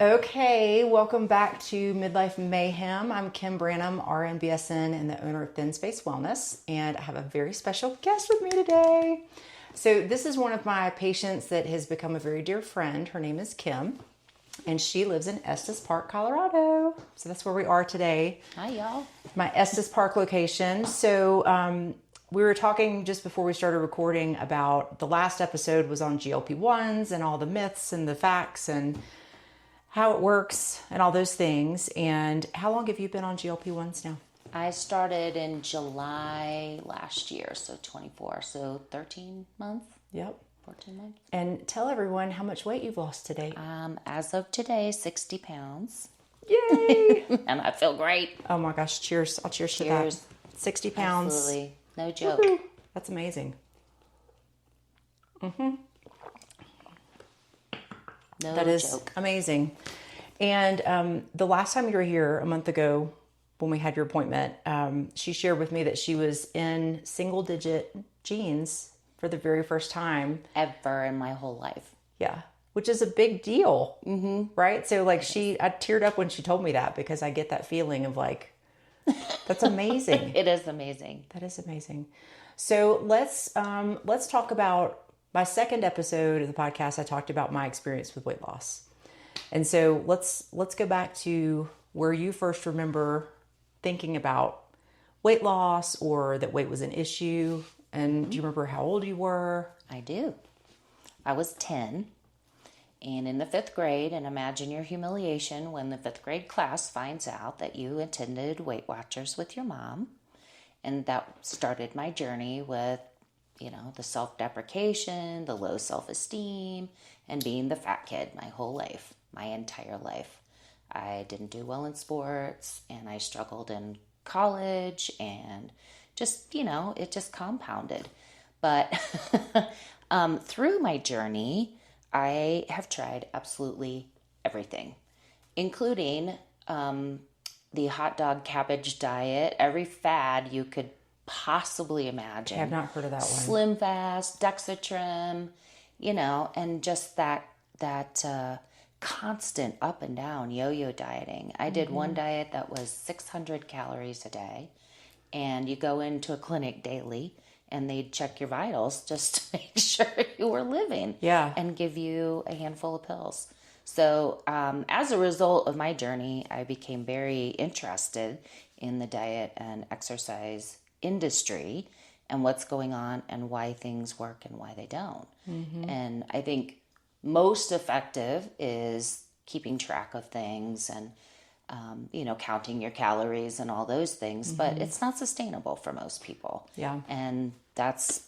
Okay, welcome back to Midlife Mayhem. I'm Kim Branum, RN, BSN, and the owner of Thin Space Wellness, and I have a very special guest with me today. So this is one of my patients that has become a very dear friend. Her name is Kim, and she lives in Estes Park, Colorado. So that's where we are today. Hi, y'all. My Estes Park location. So we were talking just before we started recording about the last episode was on GLP-1s and all the myths and the facts and how it works and all those things. And how long have you been on GLP-1s now? I started in July last year, so 24, so 13 months. Yep. 14 months. And tell everyone how much weight you've lost to date. As of today, 60 pounds. Yay! And I feel great. Oh my gosh, cheers. I'll cheers to that. 60 pounds. Absolutely. No joke. Woo-hoo. That's amazing. Mm-hmm. No That is joke. amazing. And the last time you were here a month ago when we had your appointment, she shared with me that she was in single digit jeans for the very first time. Ever in my whole life. Yeah. Which is a big deal. Mm-hmm. Right? So like I teared up when she told me that because I get that feeling of like, that's amazing. It is amazing. That is amazing. So let's talk about my second episode of the podcast. I talked about my experience with weight loss. And so let's go back to where you first remember thinking about weight loss or that weight was an issue. And do you remember how old you were? I do. I was 10 and in the 5th grade, and imagine your humiliation when the 5th grade class finds out that you attended Weight Watchers with your mom. And that started my journey with, the self-deprecation, the low self-esteem, and being the fat kid my whole life, my entire life. I didn't do well in sports, and I struggled in college, and just, it just compounded. But through my journey, I have tried absolutely everything, including the hot dog cabbage diet, every fad you could possibly imagine. I have not heard of that one. Slim Fast, Dexatrim, and just that constant up and down yo-yo dieting. I did one diet that was 600 calories a day, and you go into a clinic daily and they'd check your vitals just to make sure you were living. Yeah. And give you a handful of pills. So as a result of my journey, I became very interested in the diet and exercise industry and what's going on and why things work and why they don't. Mm-hmm. And I think most effective is keeping track of things and, counting your calories and all those things, but it's not sustainable for most people. Yeah. And that's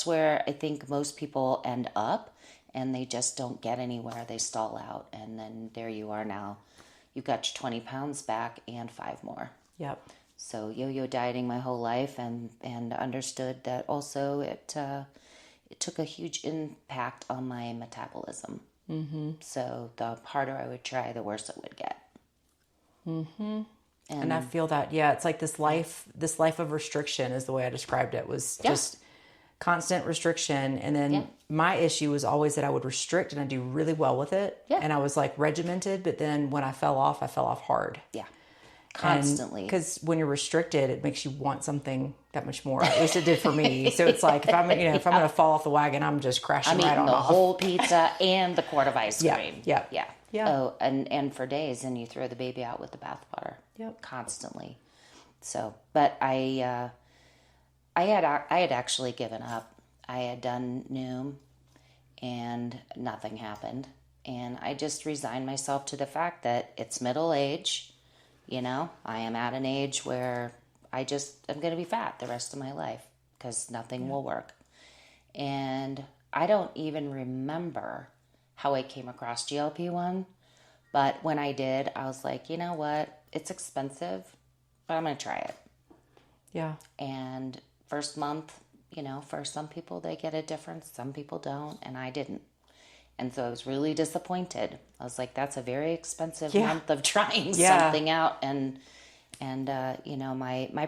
where I think most people end up, and they just don't get anywhere. They stall out, and then there you are now. You've got your 20 pounds back and 5 more. Yep. So yo-yo dieting my whole life, and understood that also it took a huge impact on my metabolism. Mm-hmm. So the harder I would try, the worse it would get. Mm-hmm. And I feel that, yeah, it's like this life of restriction is the way I described it, was just constant restriction. And then my issue was always that I would restrict and I do really well with it. Yeah. And I was like regimented, but then when I fell off hard. Yeah. Constantly. Because when you're restricted, it makes you want something that much more. At least it did for me. So it's like if I'm going to fall off the wagon, I'm just crashing right on off. I'm eating the whole pizza and the quart of ice cream. Yeah. Oh, and for days, and you throw the baby out with the bathwater. Yep. Constantly. So, but I had actually given up. I had done Noom, and nothing happened. And I just resigned myself to the fact that it's middle age. I am at an age where I'm going to be fat the rest of my life because nothing will work. And I don't even remember how I came across GLP-1, but when I did, I was like, you know what? It's expensive, but I'm going to try it. Yeah. And first month, for some people, they get a difference. Some people don't, and I didn't. And so I was really disappointed. I was like, that's a very expensive month of trying something out. And my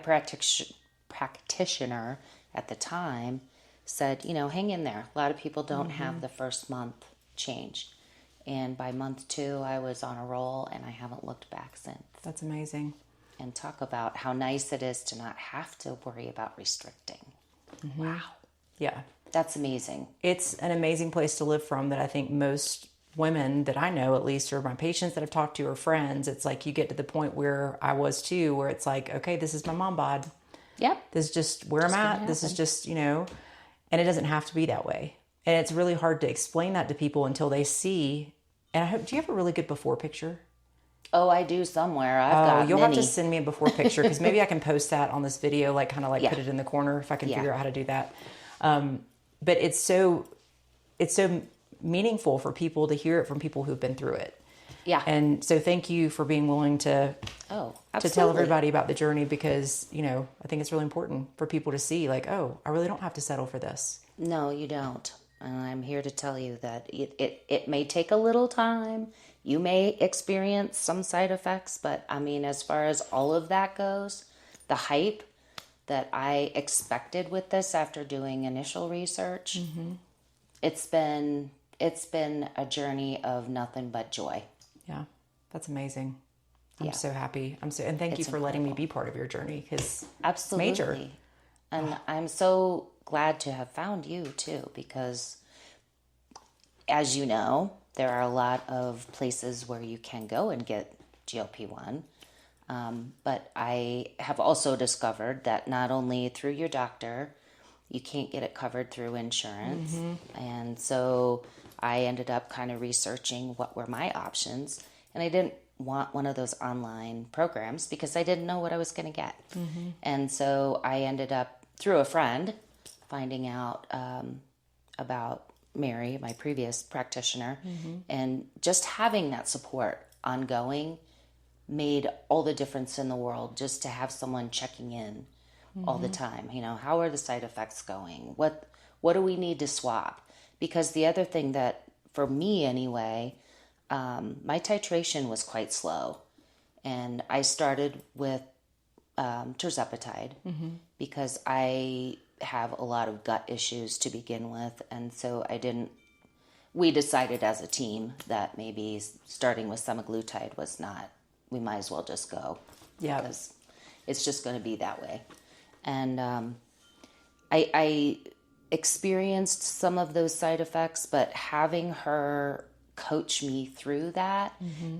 practitioner at the time said, hang in there. A lot of people don't have the first month change. And by month 2, I was on a roll, and I haven't looked back since. That's amazing. And talk about how nice it is to not have to worry about restricting. Mm-hmm. Wow. Yeah. That's amazing. It's an amazing place to live from that I think most women that I know, at least, or my patients that I've talked to or friends, it's like you get to the point where I was too, where it's like, okay, this is my mom bod. Yep. This is just where I'm at. This is just, and it doesn't have to be that way. And it's really hard to explain that to people until they see. And I hope, do you have a really good before picture? Oh, I do somewhere. I've got you'll many. have to send me a before picture because maybe I can post that on this video, like kind of like put it in the corner if I can figure out how to do that. But it's so meaningful for people to hear it from people who've been through it. Yeah. And so thank you for being willing to tell everybody about the journey because, I think it's really important for people to see like, oh, I really don't have to settle for this. No, you don't. And I'm here to tell you that it may take a little time. You may experience some side effects, but I mean, as far as all of that goes, the hype that I expected with this after doing initial research, it's been a journey of nothing but joy. Yeah, that's amazing. I'm so happy. And thank you for letting me be part of your journey because absolutely it's major. And I'm so glad to have found you too, because as you know, there are a lot of places where you can go and get GLP-1. But I have also discovered that not only through your doctor, you can't get it covered through insurance. And so I ended up kind of researching what were my options. And I didn't want one of those online programs because I didn't know what I was going to get. And so I ended up, through a friend, finding out about Mary, my previous practitioner, and just having that support ongoing made all the difference in the world, just to have someone checking in all the time. How are the side effects going? What do we need to swap? Because the other thing that, for me anyway, my titration was quite slow. And I started with tirzepatide because I have a lot of gut issues to begin with. And so we decided as a team that maybe starting with semaglutide was not, we might as well just go. Yeah. Because it's just going to be that way. And I experienced some of those side effects, but having her coach me through that,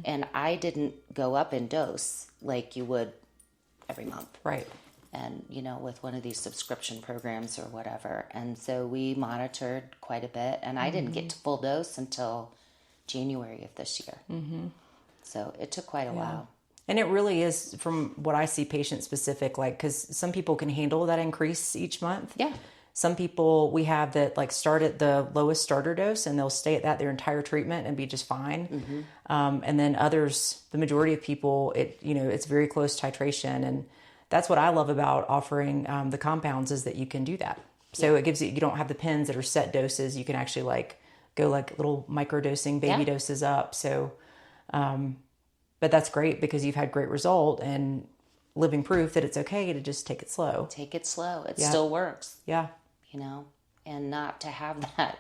and I didn't go up in dose like you would every month. Right. And, with one of these subscription programs or whatever. And so we monitored quite a bit, and I didn't get to full dose until January of this year. So it took quite a while. And it really is, from what I see, patient specific, like, because some people can handle that increase each month. Yeah. Some people we have that like start at the lowest starter dose and they'll stay at that their entire treatment and be just fine. And then others, the majority of people, it's very close titration. And that's what I love about offering the compounds is that you can do that. So it gives you don't have the pens that are set doses. You can actually like go like little microdosing baby doses up. So, but that's great because you've had great result and living proof that it's okay to just take it slow. Take it slow. It still works. Yeah. And not to have that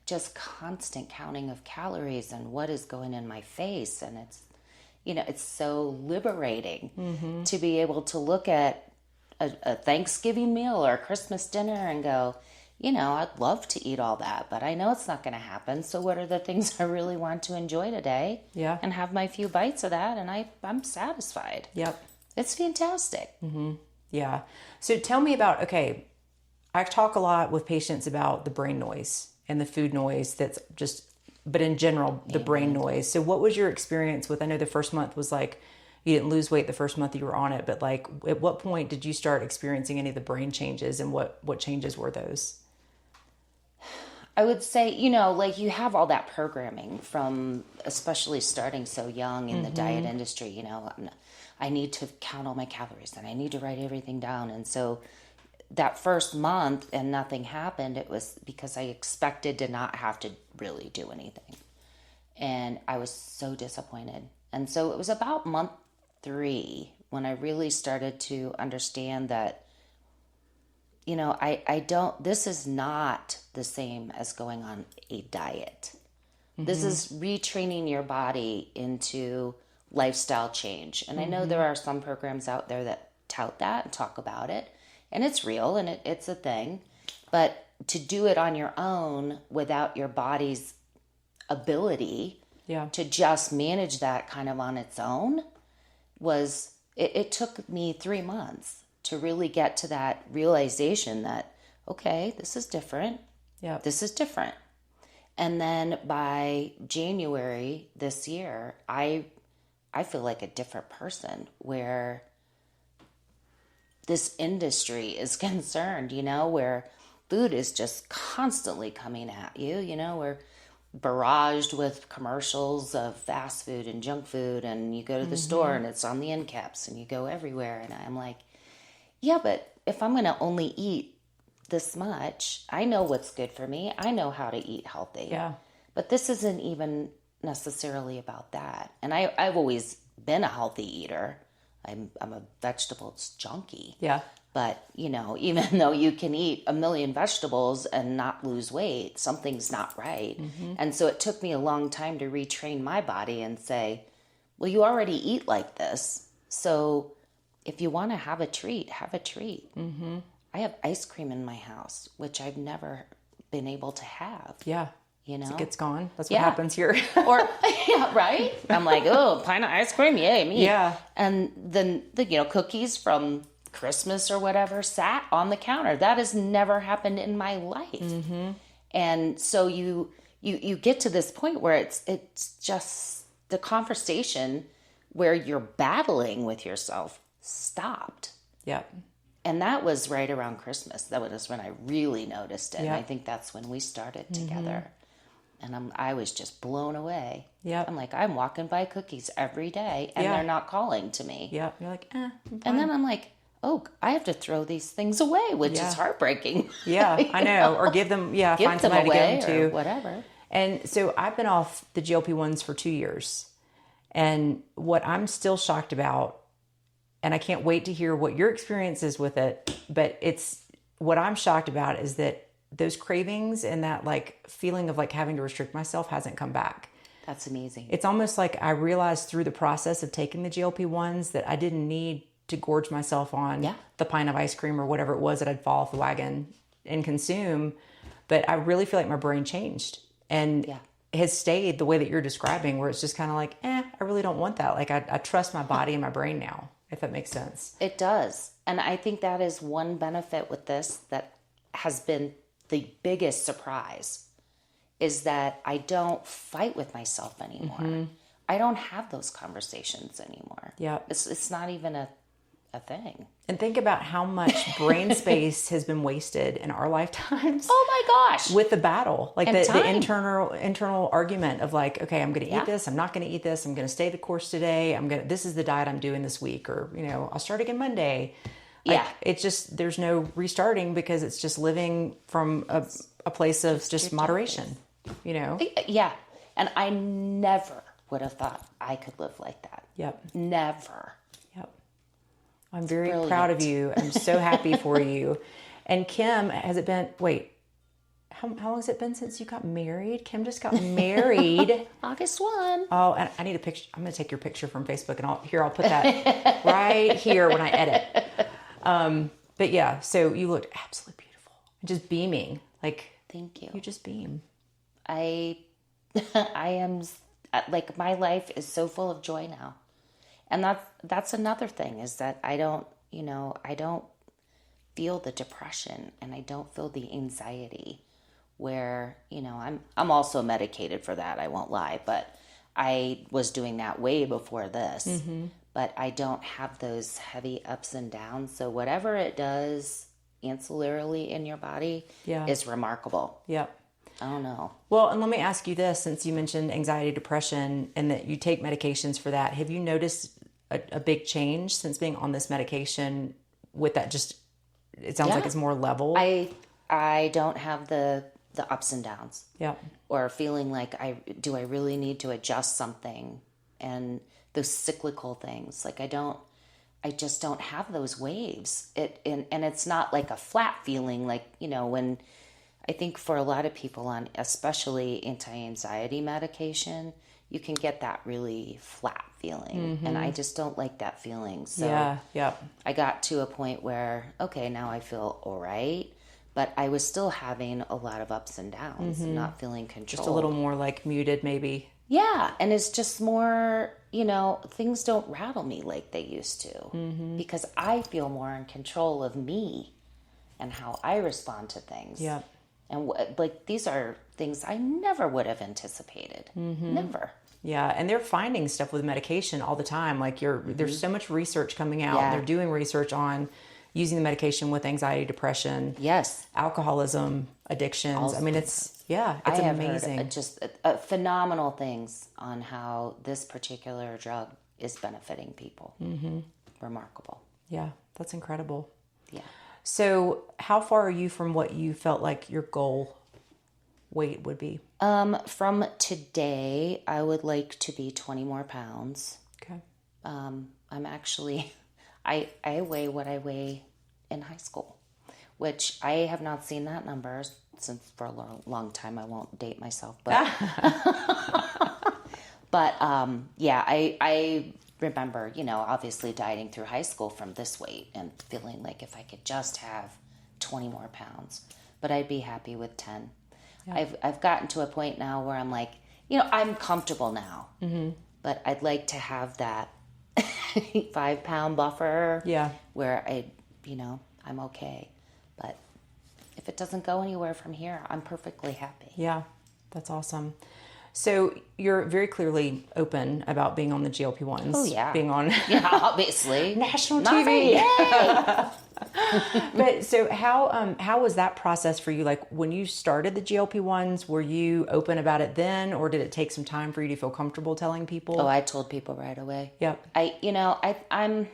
just constant counting of calories and what is going in my face. And it's so liberating to be able to look at a Thanksgiving meal or a Christmas dinner and go, I'd love to eat all that, but I know it's not going to happen. So what are the things I really want to enjoy today? Yeah. And have my few bites of that, and I'm satisfied. Yep. It's fantastic. Yeah. So tell me about, I talk a lot with patients about the brain noise and the food noise but in general, the brain noise. So what was your experience with, I know the first month was like, you didn't lose weight the first month you were on it, but like at what point did you start experiencing any of the brain changes and what changes were those? I would say, like you have all that programming from, especially starting so young in the diet industry, I need to count all my calories and I need to write everything down. And so that first month and nothing happened, it was because I expected to not have to really do anything. And I was so disappointed. And so it was about month 3 when I really started to understand that, this is not the same as going on a diet. This is retraining your body into lifestyle change. And I know there are some programs out there that tout that and talk about it, and it's real and it's a thing. But to do it on your own without your body's ability to just manage that kind of on its own it took me 3 months to really get to that realization that, okay, this is different. Yeah. This is different. And then by January this year, I feel like a different person where this industry is concerned, where food is just constantly coming at you, we're barraged with commercials of fast food and junk food, and you go to the store and it's on the end caps and you go everywhere. And I'm like, yeah, but if I'm going to only eat this much, I know what's good for me. I know how to eat healthy. Yeah. But this isn't even necessarily about that. And I've always been a healthy eater. I'm a vegetables junkie. Yeah. But, even though you can eat a million vegetables and not lose weight, something's not right. And so it took me a long time to retrain my body and say, well, you already eat like this. So if you want to have a treat, have a treat. I have ice cream in my house, which I've never been able to have. Yeah. It gets gone. That's what happens here. Or, right? I'm like, oh, pint of ice cream? Yay, me. Yeah. And then, cookies from Christmas or whatever sat on the counter. That has never happened in my life. And so you get to this point where it's just the conversation where you're battling with yourself stopped. Yep. And that was right around Christmas. That was when I really noticed it. Yep. And I think that's when we started together. And I was just blown away. Yep. I'm like, I'm walking by cookies every day and they're not calling to me. Yeah. You're like, I'm fine. And then I'm like, oh, I have to throw these things away, which is heartbreaking. Yeah, I know. Or give them, give find them somebody away to give them or to. whatever. And so I've been off the GLP-1s for 2 years. And what I'm still shocked about, and I can't wait to hear what your experience is with it, but what I'm shocked about is that those cravings and that feeling of having to restrict myself hasn't come back. That's amazing. It's almost like I realized through the process of taking the GLP-1s that I didn't need to gorge myself on the pint of ice cream or whatever it was that I'd fall off the wagon and consume. But I really feel like my brain changed and has stayed the way that you're describing, where it's just kind of like, I really don't want that. I trust my body and my brain now, if that makes sense. It does. And I think that is one benefit with this that has been the biggest surprise, is that I don't fight with myself anymore. I don't have those conversations anymore. Yeah. It's not even a thing. And think about how much brain space has been wasted in our lifetimes. Oh my gosh. With the battle, the time. internal argument of okay, I'm going to eat this. I'm not going to eat this. I'm going to stay the course today. This is the diet I'm doing this week, or, I'll start again Monday. It's just, there's no restarting because it's just living from a place of just moderation, Yeah. And I never would have thought I could live like that. Yep. Never. Yep. I'm very proud of you. I'm so happy for you. And Kim, has it been, how long has it been since you got married? Kim just got married. August 1. Oh, and I need a picture. I'm going to take your picture from Facebook and I'll put that right here when I edit. But yeah, so you looked absolutely beautiful. Just beaming. Thank you. You just beam. I am, my life is so full of joy now. And that's another thing, is that I don't feel the depression and I don't feel the anxiety where, I'm also medicated for that. I won't lie, but I was doing that way before this, but I don't have those heavy ups and downs. So whatever it does ancillarily in your body is remarkable. Yep. I don't know. Well, and let me ask you this, since you mentioned anxiety, depression, and that you take medications for that, have you noticed a big change since being on this medication with that? Just, it sounds like it's more level. I don't have the ups and downs. Yeah. Or feeling like I really need to adjust something, and those cyclical things. I just don't have those waves. And it's not like a flat feeling, when I think for a lot of people on especially anti-anxiety medication, you can get that really flat feeling. And I just don't like that feeling. So I got to a point where, okay, now I feel all right. But I was still having a lot of ups and downs and not feeling controlled. Just a little more like muted maybe. Yeah. And it's just more, things don't rattle me like they used to because I feel more in control of me and how I respond to things. Yeah. And these are things I never would have anticipated. Never. Yeah, and they're finding stuff with medication all the time. Like there's so much research coming out. Yeah. They're doing research on using the medication with anxiety, depression, alcoholism, addictions. I mean, it's amazing. Heard just phenomenal things on how this particular drug is benefiting people. Remarkable. Yeah, that's incredible. Yeah. So how far are you from what you felt like your goal weight would be? From today, I would like to be 20 more pounds. Okay. I'm actually, I weigh what I weigh in high school, which I have not seen that number since for a long time. I won't date myself, but, I remember, obviously dieting through high school from this weight and feeling like if I could just have 20 more pounds, but I'd be happy with 10. Yeah. I've gotten to a point now where I'm like, I'm comfortable now, but I'd like to have that 5-pound buffer where I'm okay. But if it doesn't go anywhere from here, I'm perfectly happy. Yeah, that's awesome. So you're very clearly open about being on the GLP-1s. Oh, yeah. Being on obviously. national TV. But so how was that process for you? Like when you started the GLP-1s, were you open about it then, or did it take some time for you to feel comfortable telling people? Oh, I told people right away. Yep. I'm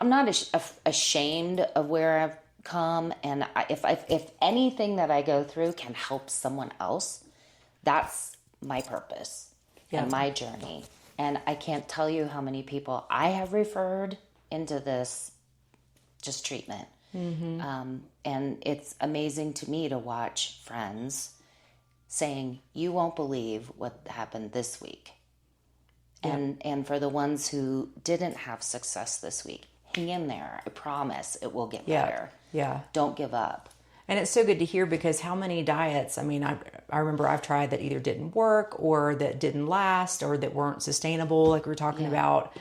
not ashamed of where I've come, and if anything that I go through can help someone else, that's my purpose and my journey. And I can't tell you how many people I have referred into this just treatment. And it's amazing to me to watch friends saying, you won't believe what happened this week. And for the ones who didn't have success this week, hang in there. I promise it will get better. Yeah. Don't give up. And it's so good to hear, because how many diets, I mean, I remember I've tried that either didn't work or that didn't last or that weren't sustainable, like we were talking about.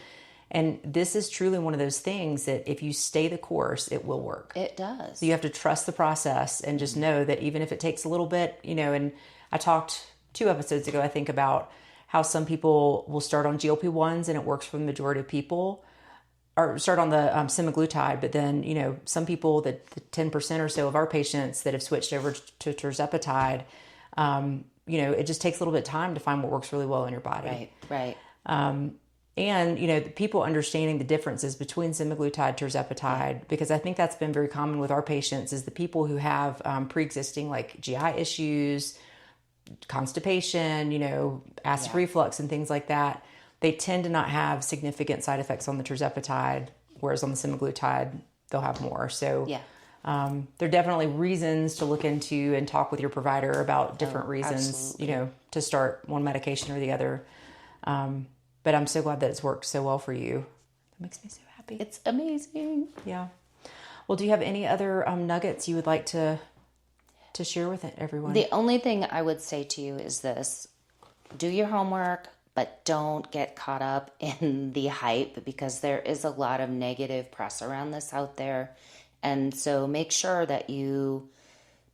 And this is truly one of those things that if you stay the course, it will work. It does. So you have to trust the process and just know that even if it takes a little bit, and I talked 2 episodes ago, I think, about how some people will start on GLP-1s and it works for the majority of people, or start on the semaglutide, but then, some people, the 10% or so of our patients that have switched over to tirzepatide, it just takes a little bit of time to find what works really well in your body. Right. And, people understanding the differences between semaglutide, tirzepatide, because I think that's been very common with our patients, is the people who have pre-existing like GI issues, constipation, acid reflux and things like that. They tend to not have significant side effects on the tirzepatide, whereas on the semaglutide, they'll have more. So there are definitely reasons to look into and talk with your provider about different reasons, to start one medication or the other. But I'm so glad that it's worked so well for you. That makes me so happy. It's amazing. Yeah. Well, do you have any other nuggets you would like to share with everyone? The only thing I would say to you is this: do your homework, but don't get caught up in the hype, because there is a lot of negative press around this out there. And so make sure that you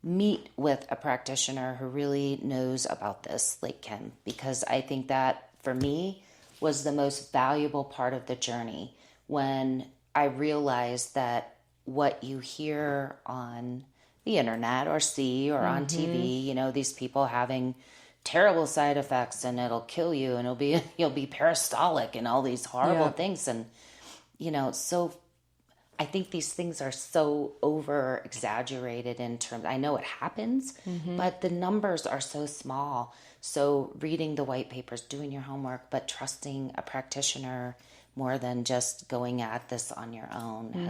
meet with a practitioner who really knows about this, like Kim, because I think that for me was the most valuable part of the journey, when I realized that what you hear on the internet or see or on TV, these people having terrible side effects and it'll kill you and you'll be peristaltic and all these horrible things. And, so I think these things are so over exaggerated in terms, I know it happens, but the numbers are so small. So reading the white papers, doing your homework, but trusting a practitioner more than just going at this on your own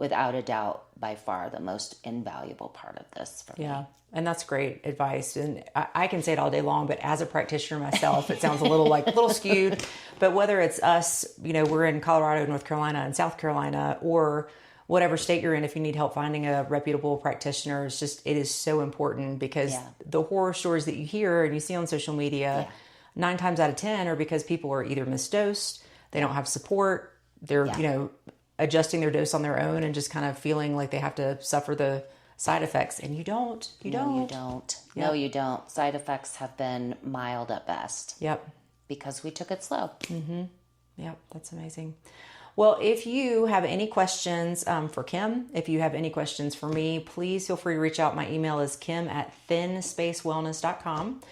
without a doubt, by far the most invaluable part of this for me. Yeah. And that's great advice. And I can say it all day long, but as a practitioner myself, it sounds a little skewed. But whether it's us, we're in Colorado, North Carolina, and South Carolina, or whatever state you're in, if you need help finding a reputable practitioner, it is so important, because the horror stories that you hear and you see on social media, 9 times out of 10 are because people are either misdosed, they don't have support, they're, adjusting their dose on their own and just kind of feeling like they have to suffer the side effects. And you don't. No, you don't. Side effects have been mild at best. Yep. Because we took it slow. Mm-hmm. Yep. That's amazing. Well, if you have any questions for Kim, if you have any questions for me, please feel free to reach out. My email is kim@thinspacewellness.com.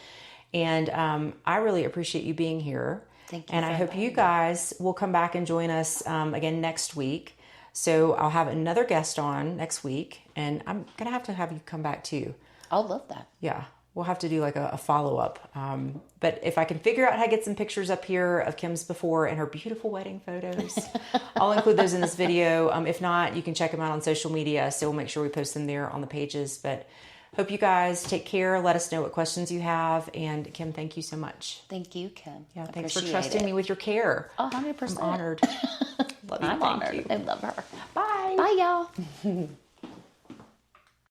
And I really appreciate you being here. Thank you. And I hope you guys will come back and join us again next week. So I'll have another guest on next week, and I'm going to have you come back too. I'll love that. Yeah. We'll have to do like a follow-up. But if I can figure out how to get some pictures up here of Kim's before and her beautiful wedding photos, I'll include those in this video. If not, you can check them out on social media. So we'll make sure we post them there on the pages. But hope you guys take care. Let us know what questions you have. And Kim, thank you so much. Thank you, Kim. Yeah, thanks for trusting me with your care. 100%. I'm honored. Love you. I'm honored. You. I love her. Bye. Bye, y'all.